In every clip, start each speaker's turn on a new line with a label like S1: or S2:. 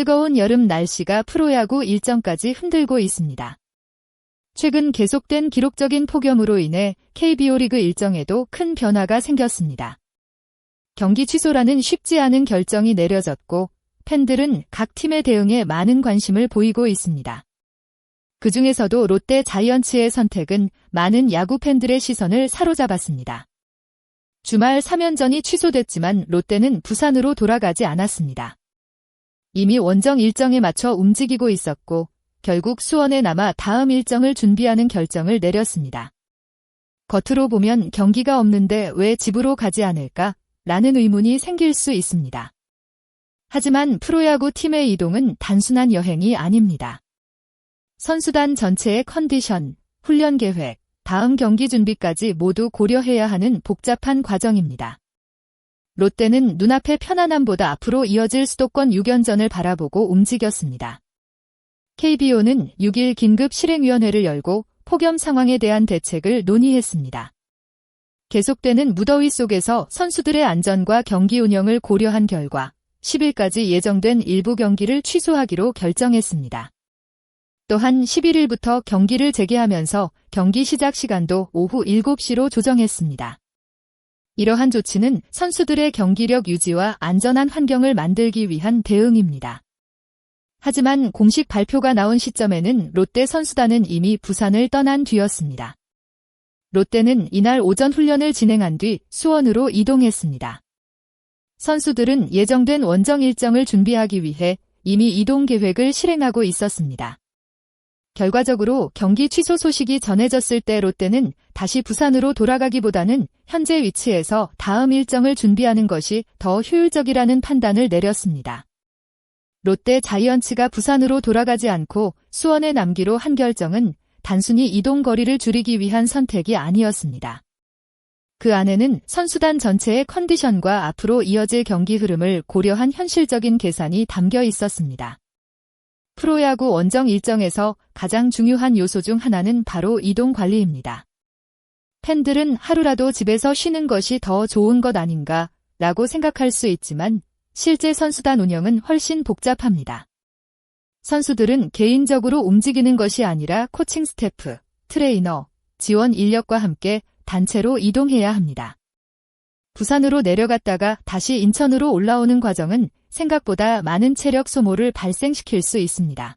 S1: 뜨거운 여름 날씨가 프로야구 일정까지 흔들고 있습니다. 최근 계속된 기록적인 폭염으로 인해 KBO 리그 일정에도 큰 변화가 생겼습니다. 경기 취소라는 쉽지 않은 결정이 내려졌고 팬들은 각 팀의 대응에 많은 관심을 보이고 있습니다. 그 중에서도 롯데 자이언츠의 선택은 많은 야구 팬들의 시선을 사로잡았습니다. 주말 3연전이 취소됐지만 롯데는 부산으로 돌아가지 않았습니다. 이미 원정 일정에 맞춰 움직이고 있었고 결국 수원에 남아 다음 일정을 준비하는 결정을 내렸습니다. 겉으로 보면 경기가 없는데 왜 집으로 가지 않을까? 라는 의문이 생길 수 있습니다. 하지만 프로야구 팀의 이동은 단순한 여행이 아닙니다. 선수단 전체의 컨디션, 훈련 계획, 다음 경기 준비까지 모두 고려해야 하는 복잡한 과정입니다. 롯데는 눈앞의 편안함보다 앞으로 이어질 수도권 6연전을 바라보고 움직였습니다. KBO는 6일 긴급 실행위원회를 열고 폭염 상황에 대한 대책을 논의했습니다. 계속되는 무더위 속에서 선수들의 안전과 경기 운영을 고려한 결과 10일까지 예정된 일부 경기를 취소하기로 결정했습니다. 또한 11일부터 경기를 재개하면서 경기 시작 시간도 오후 7시로 조정했습니다. 이러한 조치는 선수들의 경기력 유지와 안전한 환경을 만들기 위한 대응입니다. 하지만 공식 발표가 나온 시점에는 롯데 선수단은 이미 부산을 떠난 뒤였습니다. 롯데는 이날 오전 훈련을 진행한 뒤 수원으로 이동했습니다. 선수들은 예정된 원정 일정을 준비하기 위해 이미 이동 계획을 실행하고 있었습니다. 결과적으로 경기 취소 소식이 전해졌을 때 롯데는 다시 부산으로 돌아가기보다는 현재 위치에서 다음 일정을 준비하는 것이 더 효율적이라는 판단을 내렸습니다. 롯데 자이언츠가 부산으로 돌아가지 않고 수원에 남기로 한 결정은 단순히 이동 거리를 줄이기 위한 선택이 아니었습니다. 그 안에는 선수단 전체의 컨디션과 앞으로 이어질 경기 흐름을 고려한 현실적인 계산이 담겨 있었습니다. 프로야구 원정 일정에서 가장 중요한 요소 중 하나는 바로 이동 관리입니다. 팬들은 하루라도 집에서 쉬는 것이 더 좋은 것 아닌가 라고 생각할 수 있지만 실제 선수단 운영은 훨씬 복잡합니다. 선수들은 개인적으로 움직이는 것이 아니라 코칭 스태프, 트레이너, 지원 인력과 함께 단체로 이동해야 합니다. 부산으로 내려갔다가 다시 인천으로 올라오는 과정은 생각보다 많은 체력 소모를 발생시킬 수 있습니다.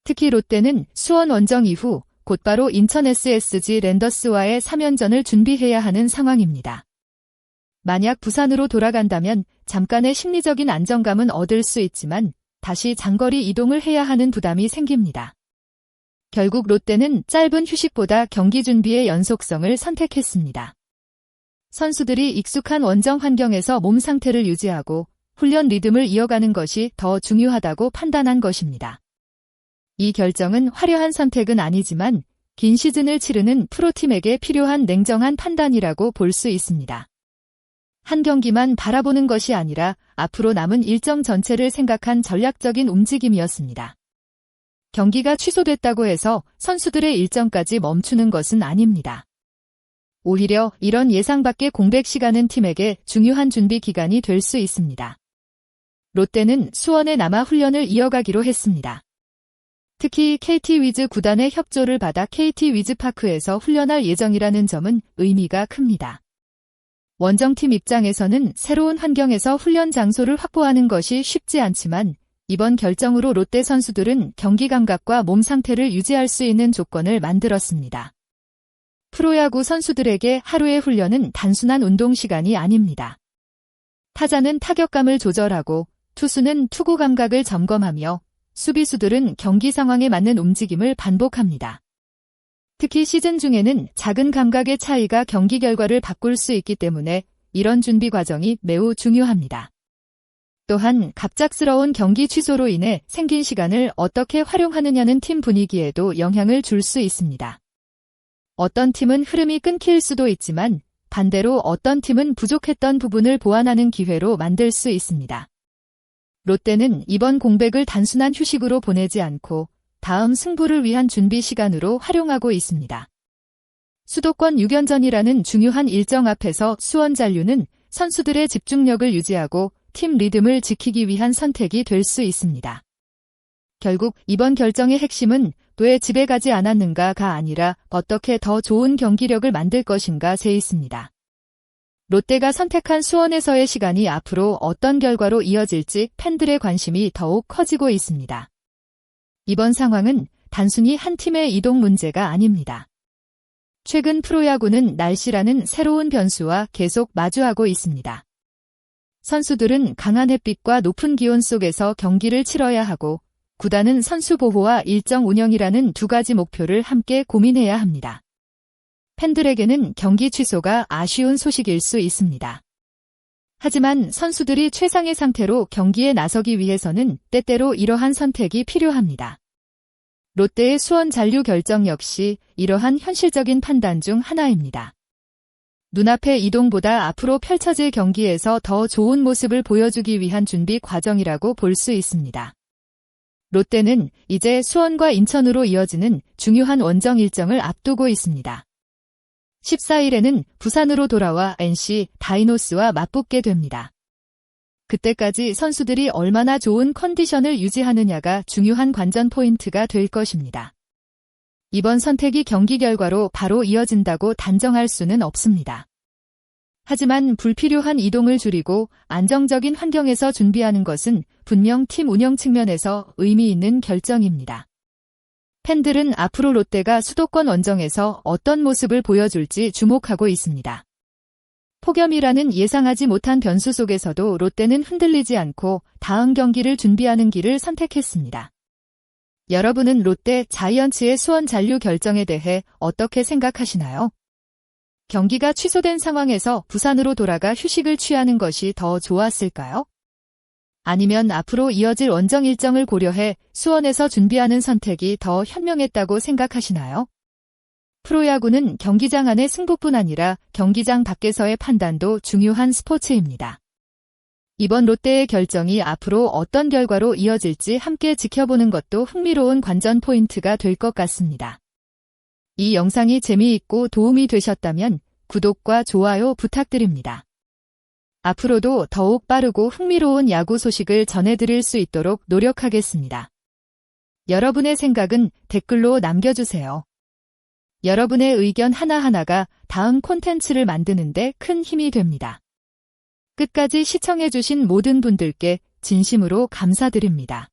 S1: 특히 롯데는 수원 원정 이후 곧바로 인천 SSG 랜더스와의 3연전을 준비해야 하는 상황입니다. 만약 부산으로 돌아간다면 잠깐의 심리적인 안정감은 얻을 수 있지만 다시 장거리 이동을 해야 하는 부담이 생깁니다. 결국 롯데는 짧은 휴식보다 경기 준비의 연속성을 선택했습니다. 선수들이 익숙한 원정 환경에서 몸 상태를 유지하고 훈련 리듬을 이어가는 것이 더 중요하다고 판단한 것입니다. 이 결정은 화려한 선택은 아니지만 긴 시즌을 치르는 프로팀에게 필요한 냉정한 판단이라고 볼 수 있습니다. 한 경기만 바라보는 것이 아니라 앞으로 남은 일정 전체를 생각한 전략적인 움직임이었습니다. 경기가 취소됐다고 해서 선수들의 일정까지 멈추는 것은 아닙니다. 오히려 이런 예상 밖의 공백 시간은 팀에게 중요한 준비 기간이 될 수 있습니다. 롯데는 수원에 남아 훈련을 이어가기로 했습니다. 특히 KT 위즈 구단의 협조를 받아 KT 위즈파크에서 훈련할 예정이라는 점은 의미가 큽니다. 원정팀 입장에서는 새로운 환경에서 훈련 장소를 확보하는 것이 쉽지 않지만 이번 결정으로 롯데 선수들은 경기 감각과 몸 상태를 유지할 수 있는 조건을 만들었습니다. 프로야구 선수들에게 하루의 훈련은 단순한 운동 시간이 아닙니다. 타자는 타격감을 조절하고 투수는 투구 감각을 점검하며 수비수들은 경기 상황에 맞는 움직임을 반복합니다. 특히 시즌 중에는 작은 감각의 차이가 경기 결과를 바꿀 수 있기 때문에 이런 준비 과정이 매우 중요합니다. 또한 갑작스러운 경기 취소로 인해 생긴 시간을 어떻게 활용하느냐는 팀 분위기에도 영향을 줄 수 있습니다. 어떤 팀은 흐름이 끊길 수도 있지만 반대로 어떤 팀은 부족했던 부분을 보완하는 기회로 만들 수 있습니다. 롯데는 이번 공백을 단순한 휴식으로 보내지 않고 다음 승부를 위한 준비 시간으로 활용하고 있습니다. 수도권 6연전이라는 중요한 일정 앞에서 수원 잔류는 선수들의 집중력을 유지하고 팀 리듬을 지키기 위한 선택이 될 수 있습니다. 결국 이번 결정의 핵심은 왜 집에 가지 않았는가가 아니라 어떻게 더 좋은 경기력을 만들 것인가에 있습니다. 롯데가 선택한 수원에서의 시간이 앞으로 어떤 결과로 이어질지 팬들의 관심이 더욱 커지고 있습니다. 이번 상황은 단순히 한 팀의 이동 문제가 아닙니다. 최근 프로야구는 날씨라는 새로운 변수와 계속 마주하고 있습니다. 선수들은 강한 햇빛과 높은 기온 속에서 경기를 치러야 하고, 구단은 선수 보호와 일정 운영이라는 두 가지 목표를 함께 고민해야 합니다. 팬들에게는 경기 취소가 아쉬운 소식일 수 있습니다. 하지만 선수들이 최상의 상태로 경기에 나서기 위해서는 때때로 이러한 선택이 필요합니다. 롯데의 수원 잔류 결정 역시 이러한 현실적인 판단 중 하나입니다. 눈앞의 이동보다 앞으로 펼쳐질 경기에서 더 좋은 모습을 보여주기 위한 준비 과정이라고 볼 수 있습니다. 롯데는 이제 수원과 인천으로 이어지는 중요한 원정 일정을 앞두고 있습니다. 14일에는 부산으로 돌아와 NC 다이노스와 맞붙게 됩니다. 그때까지 선수들이 얼마나 좋은 컨디션을 유지하느냐가 중요한 관전 포인트가 될 것입니다. 이번 선택이 경기 결과로 바로 이어진다고 단정할 수는 없습니다. 하지만 불필요한 이동을 줄이고 안정적인 환경에서 준비하는 것은 분명 팀 운영 측면에서 의미 있는 결정입니다. 팬들은 앞으로 롯데가 수도권 원정에서 어떤 모습을 보여줄지 주목하고 있습니다. 폭염이라는 예상하지 못한 변수 속에서도 롯데는 흔들리지 않고 다음 경기를 준비하는 길을 선택했습니다. 여러분은 롯데 자이언츠의 수원 잔류 결정에 대해 어떻게 생각하시나요? 경기가 취소된 상황에서 부산으로 돌아가 휴식을 취하는 것이 더 좋았을까요? 아니면 앞으로 이어질 원정 일정을 고려해 수원에서 준비하는 선택이 더 현명했다고 생각하시나요? 프로야구는 경기장 안의 승부뿐 아니라 경기장 밖에서의 판단도 중요한 스포츠입니다. 이번 롯데의 결정이 앞으로 어떤 결과로 이어질지 함께 지켜보는 것도 흥미로운 관전 포인트가 될 것 같습니다. 이 영상이 재미있고 도움이 되셨다면 구독과 좋아요 부탁드립니다. 앞으로도 더욱 빠르고 흥미로운 야구 소식을 전해드릴 수 있도록 노력하겠습니다. 여러분의 생각은 댓글로 남겨주세요. 여러분의 의견 하나하나가 다음 콘텐츠를 만드는 데 큰 힘이 됩니다. 끝까지 시청해주신 모든 분들께 진심으로 감사드립니다.